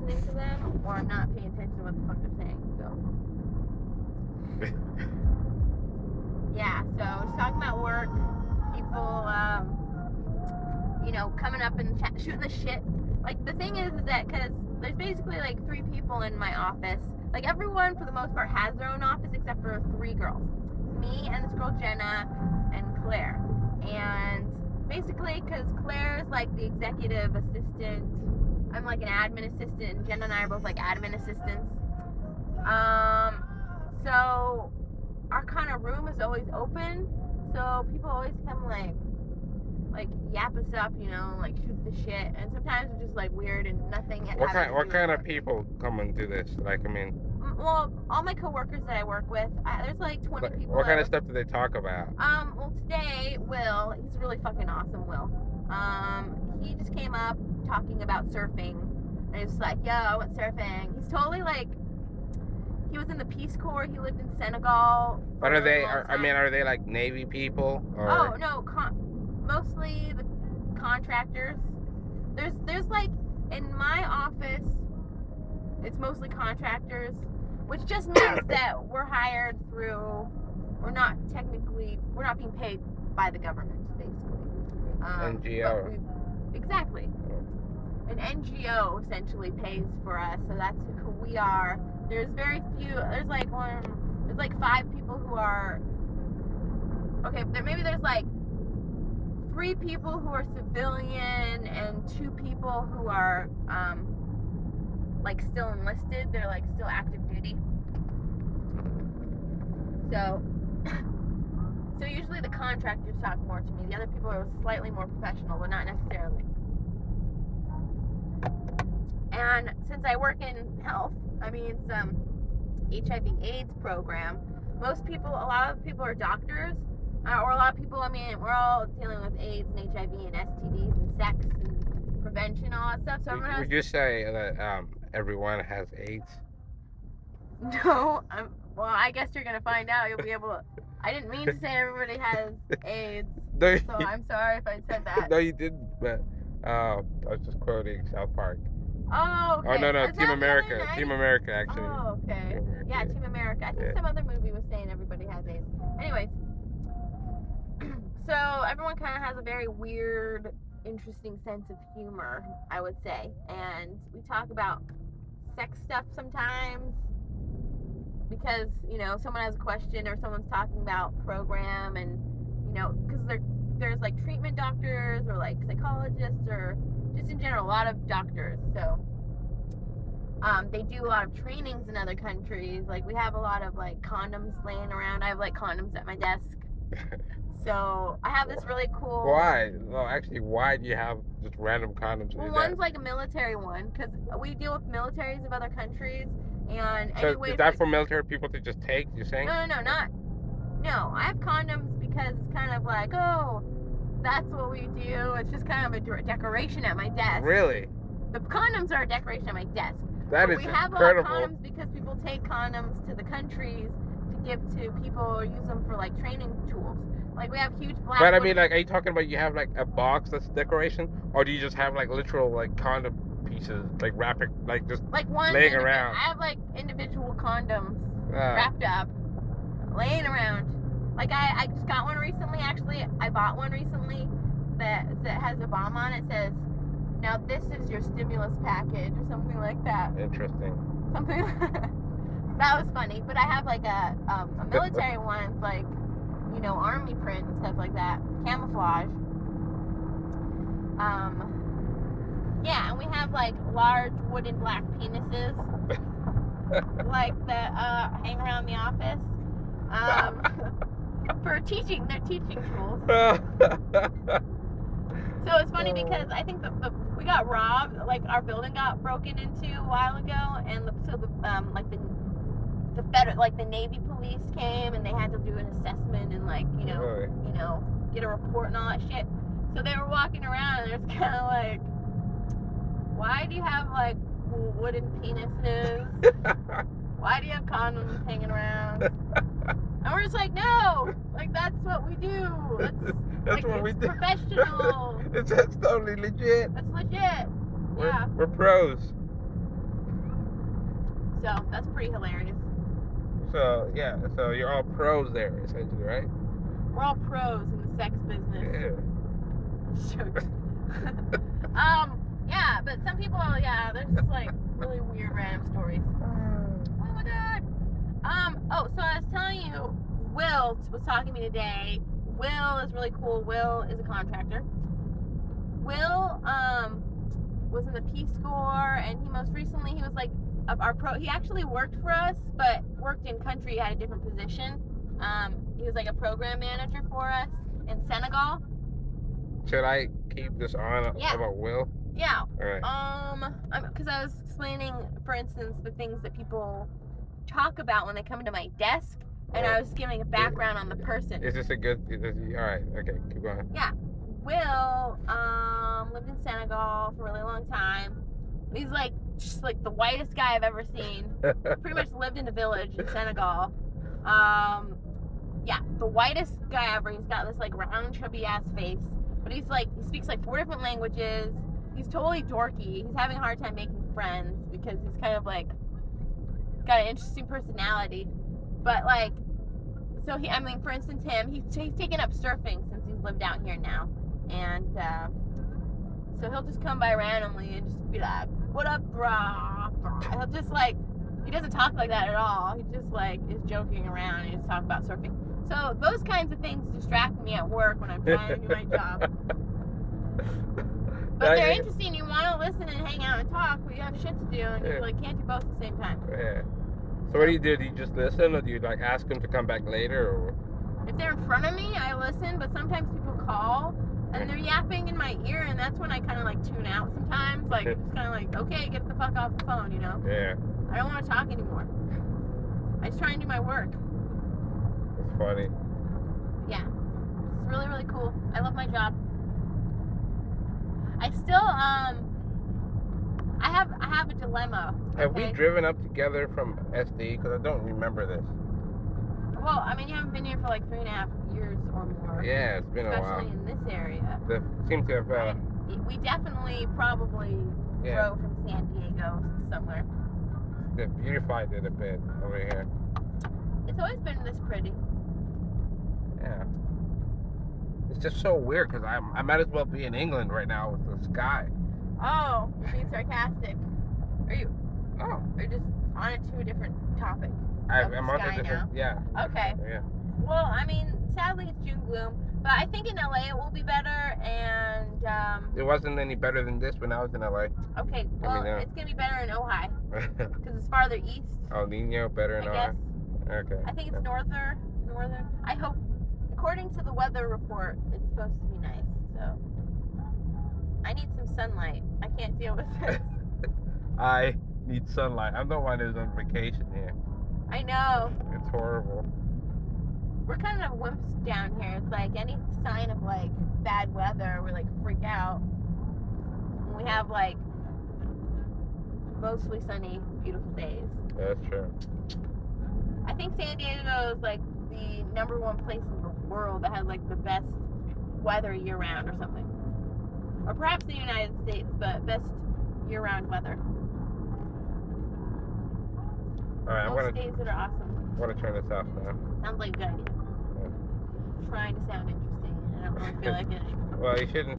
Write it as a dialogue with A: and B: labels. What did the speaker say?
A: listening to them or not paying attention to what the fuck they're saying. So yeah, so just talking about work, people, you know, coming up and shooting the shit. Like, the thing is that because there's basically like 3 people in my office. Like, everyone for the most part has their own office except for 3 girls. Me and this girl Jenna and Claire. And basically, because Claire is like the executive assistant, I'm like an admin assistant, and Jenna and I are both like admin assistants. So our kind of room is always open, so people always come like yap us up, you know, like shoot the shit, and sometimes it's just like weird and nothing.
B: What kind of people come and do this? Like, I mean,
A: well, all my coworkers that I work with, there's like 20 people.
B: What kind of stuff do they talk about?
A: Well, today, Will, he's really fucking awesome, Will. He just came up talking about surfing, and he was like, yo, I went surfing. He's totally like, he was in the Peace Corps, he lived in Senegal.
B: But are they like Navy people? Or?
A: Oh, no, mostly the contractors. There's like, in my office, it's mostly contractors, which just means that we're hired through, we're not being paid by the government, basically.
B: NGO.
A: Exactly. An NGO essentially pays for us, so that's who we are. There's very few, there's like 5 people who are, okay, there's like 3 people who are civilian and 2 people who are, like still enlisted. They're like still active duty. So usually the contractors talk more to me. The other people are slightly more professional, but not necessarily. And since I work in health, I mean, some HIV/AIDS program, a lot of people are doctors, or a lot of people, I mean, we're all dealing with AIDS and HIV and STDs and sex and prevention, all that stuff. So
B: would you say that everyone has AIDS?
A: No, well, I guess you're gonna find out. You'll be able to. I didn't mean to say everybody has AIDS, so I'm sorry if I said that.
B: No, you didn't. But I was just quoting South Park.
A: Oh, okay.
B: Oh, no, Team America. Team America, actually.
A: Oh, okay. Yeah, Team America. I think some other movie was saying everybody has AIDS. Anyways, so everyone kind of has a very weird, interesting sense of humor, I would say. And we talk about sex stuff sometimes because, you know, someone has a question or someone's talking about program, and, you know, because there's like treatment doctors or like psychologists or just in general, a lot of doctors. So they do a lot of trainings in other countries. Like, we have a lot of like condoms laying around. I have like condoms at my desk. So I have this really cool.
B: Why? Well, actually, why do you have just random condoms?
A: Well, one's like a military one, because we deal with militaries of other countries, and
B: so
A: anyways,
B: is that for military people to just take? You're saying?
A: No. I have condoms because it's kind of like, oh, that's what we do. It's just kind of a decoration at my desk.
B: Really?
A: The condoms are a decoration at my desk.
B: That is
A: incredible. We have a lot of condoms because people take condoms to the countries to give to people or use them for like training tools. Like, we have huge black.
B: But I mean, like, are you talking about you have like a box that's decoration, or do you just have like literal like condom pieces, like wrapping, like just
A: like one
B: laying around?
A: I have like individual condoms wrapped up, laying around. Like, I just got one recently. Actually, I bought one recently that has a bomb on it. It says, "Now this is your stimulus package," or something like that.
B: Interesting.
A: Something that was funny. But I have like a military one. It's like, you know, army print and stuff like that, camouflage. Yeah, and we have like large wooden black penises, like that hang around the office. For teaching, they're teaching tools. So it's funny because I think we got robbed. Like, our building got broken into a while ago, and the Navy police came and they had to do an assessment and get a report and all that shit. So they were walking around and it's kind of like, why do you have like wooden penises? Why do you have condoms hanging around? And we're just like, no, like, that's what we do. That's what we do. Professional.
B: That's totally legit.
A: That's legit. Yeah.
B: We're pros.
A: So that's pretty hilarious.
B: So yeah, so you're all pros there, essentially, right?
A: We're all pros in the sex business.
B: Yeah.
A: Jokes. Yeah, but some people, yeah, there's just like really weird random stories. Oh my god. Oh, so I was telling you, Will was talking to me today. Will is really cool. Will is a contractor. Will, was in the Peace Corps, and he most recently, he was like he actually worked for us, but worked in country, had a different position. He was like a program manager for us in Senegal.
B: Should I keep this on about Will?
A: Yeah.
B: All right.
A: Because I was explaining, for instance, the things that people talk about when they come to my desk, and I was giving a background on the person.
B: Is this a good? All right. Okay. Keep going.
A: Yeah. Will lived in Senegal for a really long time. He's like just like the whitest guy I've ever seen. Pretty much lived in a village in Senegal. Yeah, the whitest guy ever. He's got this like round, chubby ass face, but he speaks like 4 different languages. He's totally dorky. He's having a hard time making friends because he's kind of like got an interesting personality. But like, so for instance, he's taken up surfing since he's lived out here now, and so he'll just come by randomly and just be like, "What up, brah?" He'll just like, he doesn't talk like that at all. He just like is joking around and just talk about surfing. So those kinds of things distract me at work when I'm trying to do my job. But they're interesting. You want to listen and hang out and talk, but you have shit to do, and you like can't do both at the same time.
B: Yeah. So what do you do? Do you just listen, or do you like ask them to come back later, or?
A: If they're in front of me, I listen. But sometimes people call and they're yapping in my ear, and that's when I kind of like tune out. Sometimes, like it's kind of like, okay, get the fuck off the phone, you know?
B: Yeah.
A: I don't want to talk anymore. I just try and do my work.
B: That's funny.
A: Yeah, it's really really cool. I love my job. I still I have a dilemma. Okay?
B: Have we driven up together from SD? Because I don't remember this.
A: Well, I mean, you haven't been here for like 3.5 years or more.
B: Yeah, it's been a while.
A: Especially in this area.
B: That seems to have.
A: We definitely probably drove from San Diego somewhere.
B: They've beautified it a bit over here.
A: It's always been this pretty.
B: Yeah. It's just so weird because I might as well be in England right now with the sky.
A: Oh, you're being sarcastic. Are you?
B: Oh.
A: Or just on it to a different topic?
B: I'm on a different. Yeah.
A: Okay.
B: Yeah.
A: Well, I mean, sadly it's June gloom, but I think in LA it will be better, and
B: it wasn't any better than this when I was in LA.
A: Okay, well, it's gonna be better in Ojai because it's farther east.
B: El Nino better in Ojai. Okay.
A: I think it's northern. I hope, according to the weather report, it's supposed to be nice. So I need some sunlight. I can't deal with this.
B: I need sunlight. I'm the one who's on vacation here.
A: I know.
B: It's horrible.
A: We're kind of wimps down here. It's like any sign of like bad weather, we're like freak out. And we have like mostly sunny, beautiful days.
B: That's true.
A: I think San Diego is like the #1 place in the world that has like the best weather year round or something. Or perhaps the United States, but best year round weather.
B: Alright,
A: Most days that are awesome.
B: I want to turn this off now.
A: Sounds like a good idea.
B: Yeah.
A: Trying to sound interesting, and I don't really feel like it anymore.
B: Well, you shouldn't.